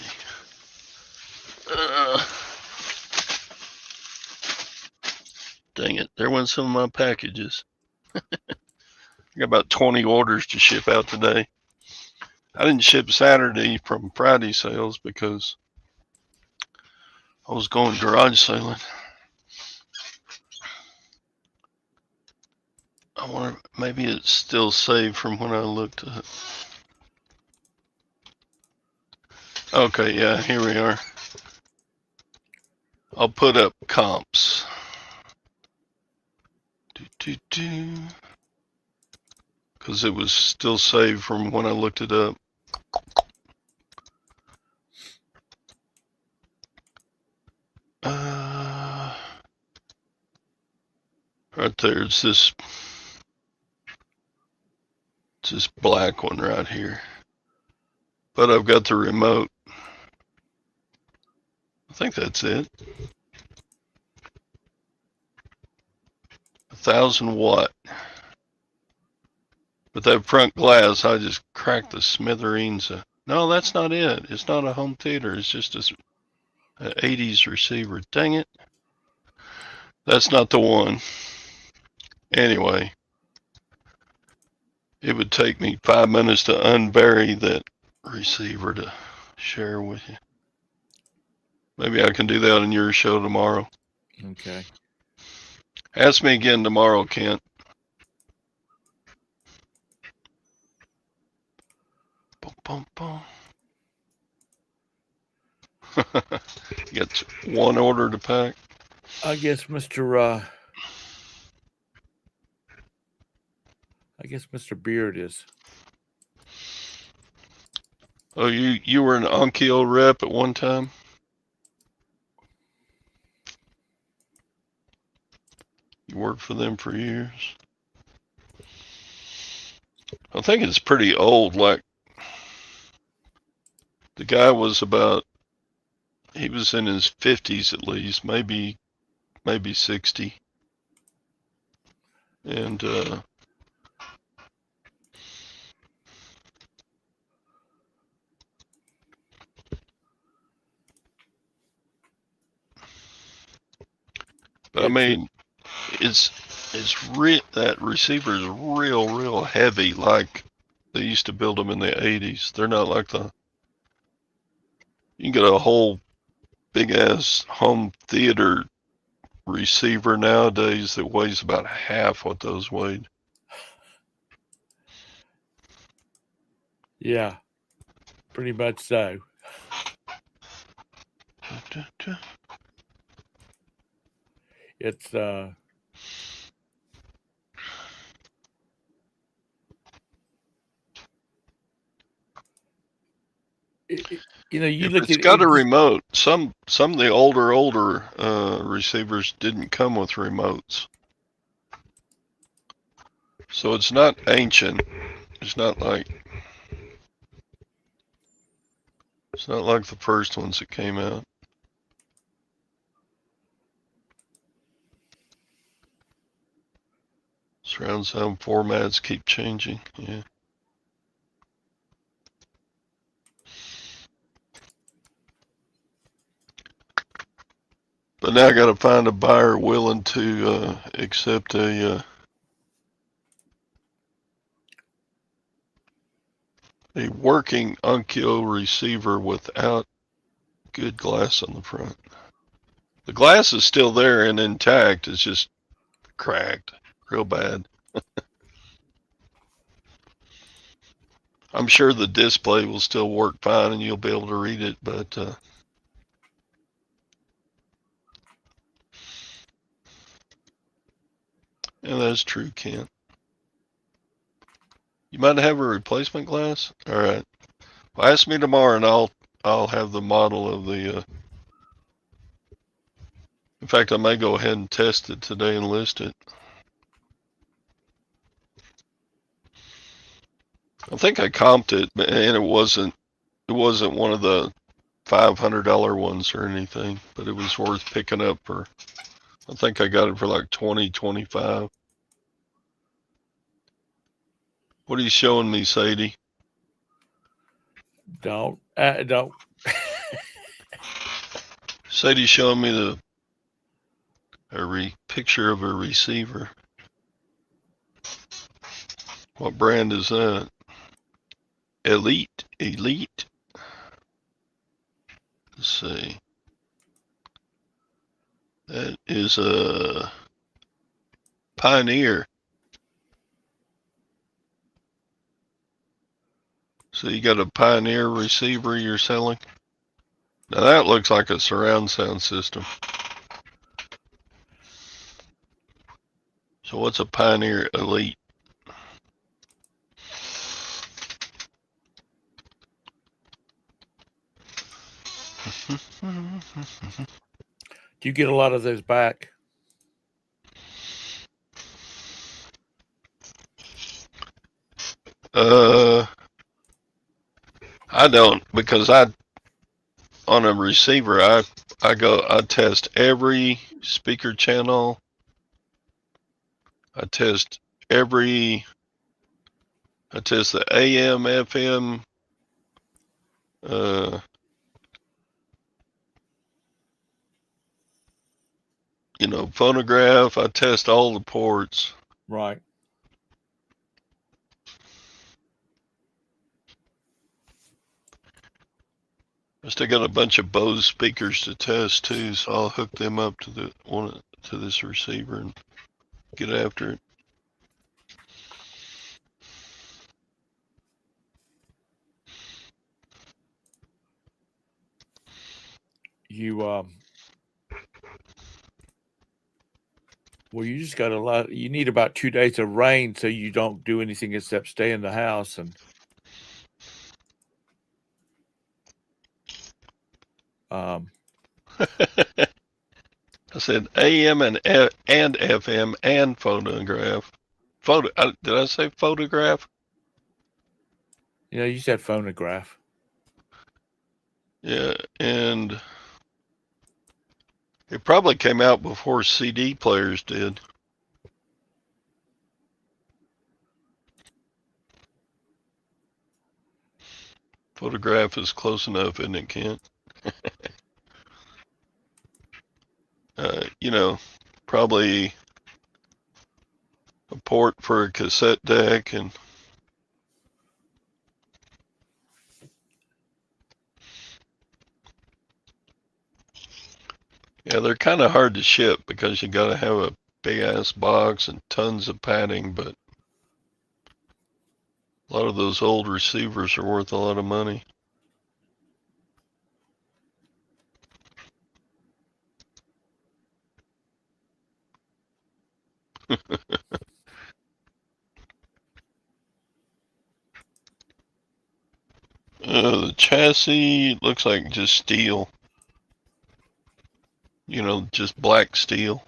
Dang it, there went some of my packages. I got about 20 orders to ship out today. I didn't ship Saturday from Friday sales because I was going garage sailing. I wonder, maybe it's still saved from when I looked at it. Okay, yeah, here we are. I'll put up comps. Because it was still saved from when I looked it up. Right there, it's this black one right here. But I've got the remote. I think that's it. 1,000 watt. But that front glass, I just cracked the smithereens. No, that's not it. It's not a home theater. It's just an 80s receiver. Dang it. That's not the one. Anyway, it would take me 5 minutes to unbury that receiver to share with you. Maybe I can do that in your show tomorrow. Okay. Ask me again tomorrow, Kent. Boom, boom, boom. You got one order to pack? I guess Mr. Beard is. Oh, you were an Onkyo rep at one time? You worked for them for years? I think it's pretty old. Like, the guy was he was in his 50s at least, maybe 60. And but I mean, that receiver is real heavy. Like they used to build them in the 80s. They're not like you can get a whole big ass home theater receiver nowadays that weighs about half what those weighed. Yeah, pretty much so. It's you If look it's at got it a just, remote, some of the older receivers didn't come with remotes, so it's not ancient. It's not like the first ones that came out. Surround sound formats keep changing. Yeah. But now I got to find a buyer willing to accept a working Onkyo receiver without good glass on the front. The glass is still there and intact. It's just cracked real bad. I'm sure the display will still work fine and you'll be able to read it, but yeah, that's true, Kent. You might have a replacement glass? All right. Well, ask me tomorrow and I'll have the model of the in fact, I may go ahead and test it today and list it. I think I comped it, and it wasn't one of the $500 ones or anything, but it was worth picking up for. I think I got it for like 20, 25. What are you showing me, Sadie? don't. Sadie's showing me picture of a receiver. What brand is that? Elite. Let's see. That is a Pioneer. So you got a Pioneer receiver you're selling? Now that looks like a surround sound system. So what's a Pioneer Elite? Do you get a lot of those back? I don't, because on a receiver I test every speaker channel. I test the AM, FM, phonograph. I test all the ports. Right. I still got a bunch of Bose speakers to test too, so I'll hook them up to this receiver and get after it. You you just got a lot. You need about 2 days of rain so you don't do anything except stay in the house and I said AM and FM and phonograph. Did I say photograph? you said phonograph. Yeah, and it probably came out before CD players did. Photograph is close enough, isn't it, Kent? Probably a port for a cassette deck and Yeah, they're kind of hard to ship because you got to have a big ass box and tons of padding, but a lot of those old receivers are worth a lot of money. The chassis looks like just steel. You know, just black steel.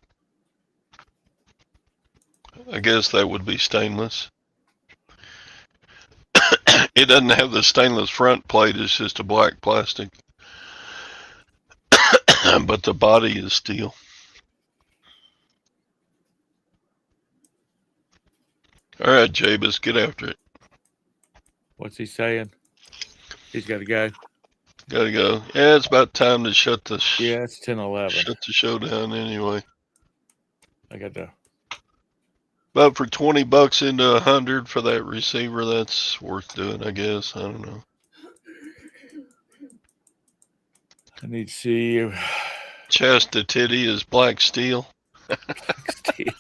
I guess that would be stainless. It doesn't have the stainless front plate, it's just a black plastic. But the body is steel. All right, Jabez, get after it. What's he saying? He's got to go. Gotta go. Yeah, it's about time to shut the Yeah, it's 10:11. shut the show down anyway. I got to. But for $20 into $100 for that receiver, that's worth doing, I guess. I don't know. I need to see you. Chest to titty is black steel. Steel.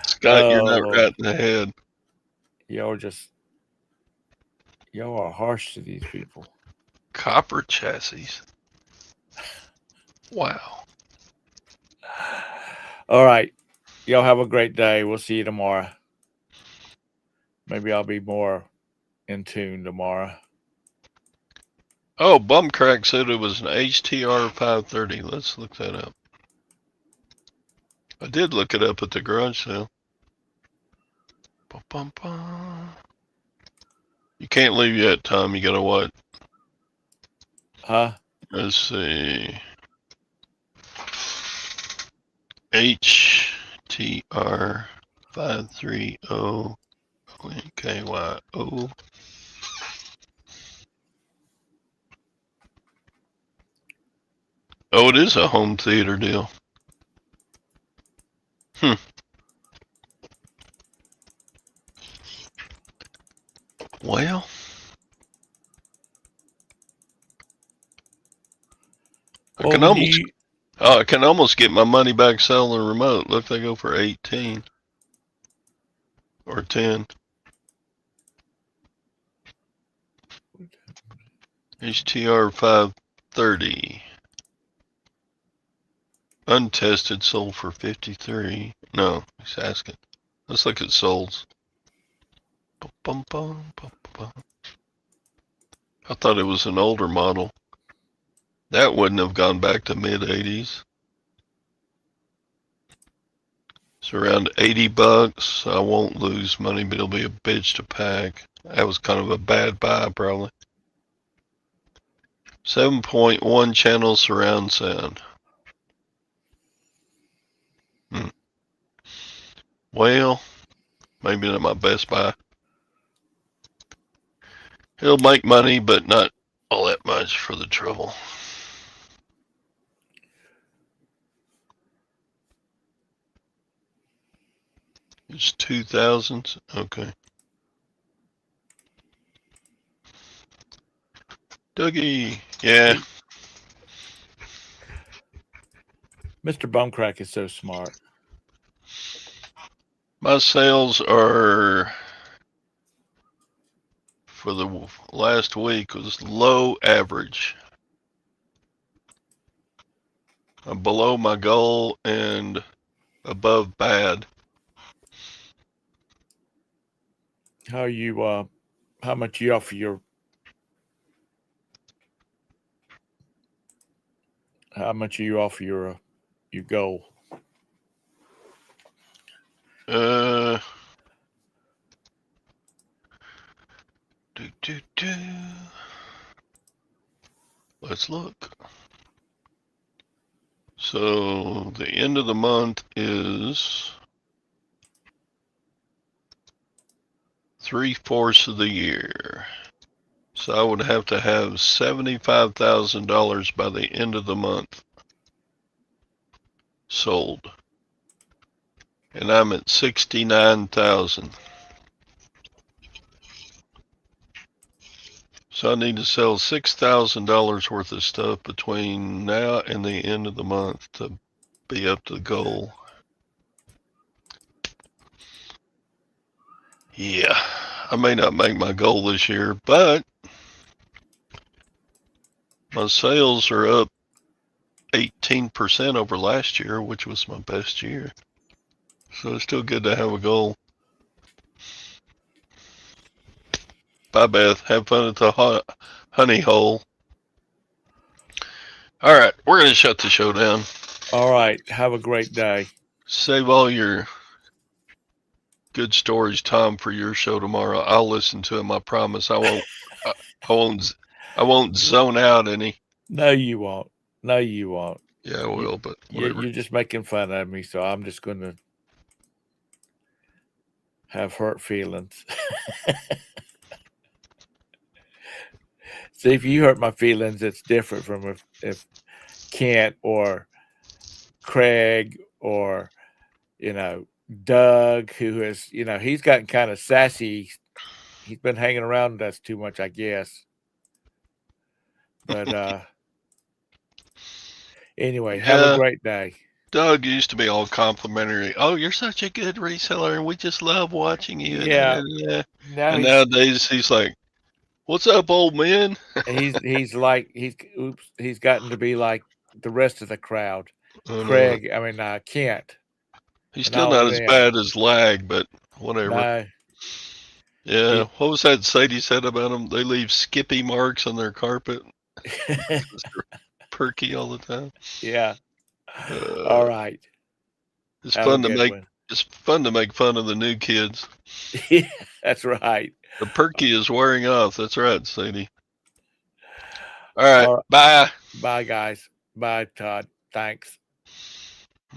Scott, you're not right in the head. Y'all are harsh to these people. Copper chassis. Wow. All right. Y'all have a great day. We'll see you tomorrow. Maybe I'll be more in tune tomorrow. Oh, Bumcrack said it was an HTR 530. Let's look that up. I did look it up at the garage sale. You can't leave yet, Tom. You gotta what? Huh? Let's see. HTR 530 KYO. Oh, it is a home theater deal. Well, I can almost get my money back selling the remote. Look, they go for 18 or 10. HTR 530. Untested sold for 53. No, he's asking. Let's look at solds. I thought it was an older model. That wouldn't have gone back to mid-80s. It's around $80. I won't lose money, but it'll be a bitch to pack. That was kind of a bad buy, probably. 7.1 channel surround sound. Well, maybe not my best buy. He'll make money, but not all that much for the trouble. It's 2000s. Okay. Dougie, yeah. Mr. Bumcrack is so smart. My sales are for the last week was low average. I'm below my goal and above bad. How much you offer your your goal? Let's look. So the end of the month is 3/4 of the year. So I would have to have $75,000 by the end of the month sold. And I'm at 69,000. So I need to sell $6,000 worth of stuff between now and the end of the month to be up to the goal. Yeah, I may not make my goal this year, but my sales are up 18% over last year, which was my best year. So it's still good to have a goal. Bye, Beth. Have fun at the honey hole. All right, we're going to shut the show down. All right. Have a great day. Save all your good stories, Tom, for your show tomorrow. I'll listen to them. I promise. I won't. I won't zone out any. No, you won't. No, you won't. Yeah, I will, but whatever. You're just making fun of me, so I'm just going to have hurt feelings. See, if you hurt my feelings, it's different from if Kent or Craig or, Doug, who is, he's gotten kind of sassy. He's been hanging around us too much, I guess. But anyway, have a great day. Doug used to be all complimentary. Oh, you're such a good reseller, and we just love watching you. Yeah. And nowadays he's like, "What's up, old man?" he's gotten to be like the rest of the crowd. Craig, Kent. He's still not as bad as Lag, but whatever. No. Yeah. What was that Sadie said about them? They leave Skippy marks on their carpet. Perky all the time. Yeah. All right. It's fun to make fun of the new kids. Yeah, that's right. The perky is wearing off. That's right, Sadie. All right. Bye. Bye, guys. Bye, Todd. Thanks.